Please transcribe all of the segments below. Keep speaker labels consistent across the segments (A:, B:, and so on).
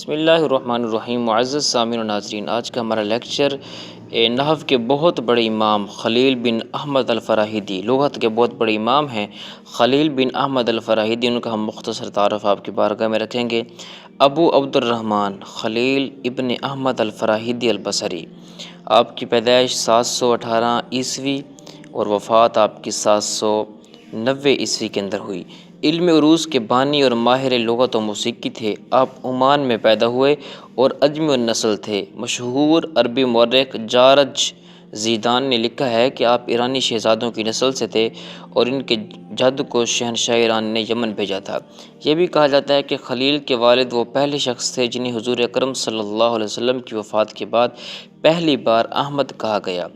A: بسم اللہ الرحمن الرحیم۔ معزز سامعین و ناظرین، آج کا ہمارا لیکچر نحو کے بہت بڑے امام خلیل بن احمد الفراہیدی، لغت کے بہت بڑے امام ہیں خلیل بن احمد الفراہیدی، ان کا ہم مختصر تعارف آپ کی بارگاہ میں رکھیں گے۔ ابو عبد الرحمن خلیل ابن احمد الفراہیدی البصری، آپ کی پیدائش 718 عیسوی اور وفات آپ کی 790 عیسوی کے اندر ہوئی۔ علم عروض کے بانی اور ماہر لغت و موسیقی تھے۔ آپ عمان میں پیدا ہوئے اور اجمی النسل تھے۔ مشہور عربی مورخ جارج زیدان نے لکھا ہے کہ آپ ایرانی شہزادوں کی نسل سے تھے اور ان کے جد کو شہنشاہ ایران نے یمن بھیجا تھا۔ یہ بھی کہا جاتا ہے کہ خلیل کے والد وہ پہلے شخص تھے جنہیں حضور اکرم صلی اللہ علیہ وسلم کی وفات کے بعد پہلی بار احمد کہا گیا۔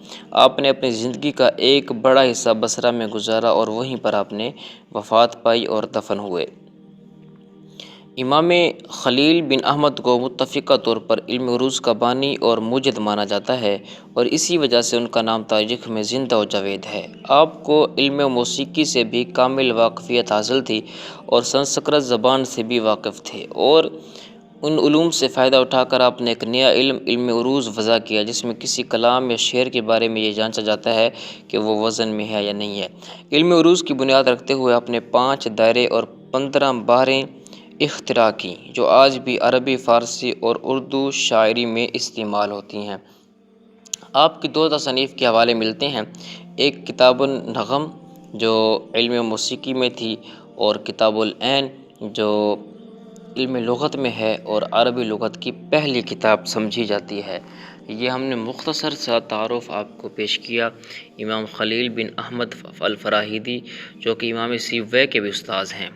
A: آپ نے اپنی زندگی کا ایک بڑا حصہ بصرہ میں گزارا اور وہیں پر آپ نے وفات پائی اور دفن ہوئے۔ امام خلیل بن احمد کو متفقہ طور پر علم عروض کا بانی اور موجد مانا جاتا ہے اور اسی وجہ سے ان کا نام تاریخ میں زندہ و جاوید ہے۔ آپ کو علم و موسیقی سے بھی کامل واقفیت حاصل تھی اور سنسکرت زبان سے بھی واقف تھے، اور ان علوم سے فائدہ اٹھا کر آپ نے ایک نیا علم عروض وضع کیا جس میں کسی کلام یا شعر کے بارے میں یہ جانچا جاتا ہے کہ وہ وزن میں ہے یا نہیں ہے۔ علم عروض کی بنیاد رکھتے ہوئے آپ نے 5 دائرے اور 15 بحریں اختراع کی جو آج بھی عربی، فارسی اور اردو شاعری میں استعمال ہوتی ہیں۔ آپ کی 2 تصانیف کے حوالے ملتے ہیں، ایک کتاب النغم جو علم موسیقی میں تھی اور کتاب العین جو علم لغت میں ہے اور عربی لغت کی پہلی کتاب سمجھی جاتی ہے۔ یہ ہم نے مختصر سا تعارف آپ کو پیش کیا امام خلیل بن احمد الفراہیدی جو کہ امام سیبویہ کے بھی استاذ ہیں۔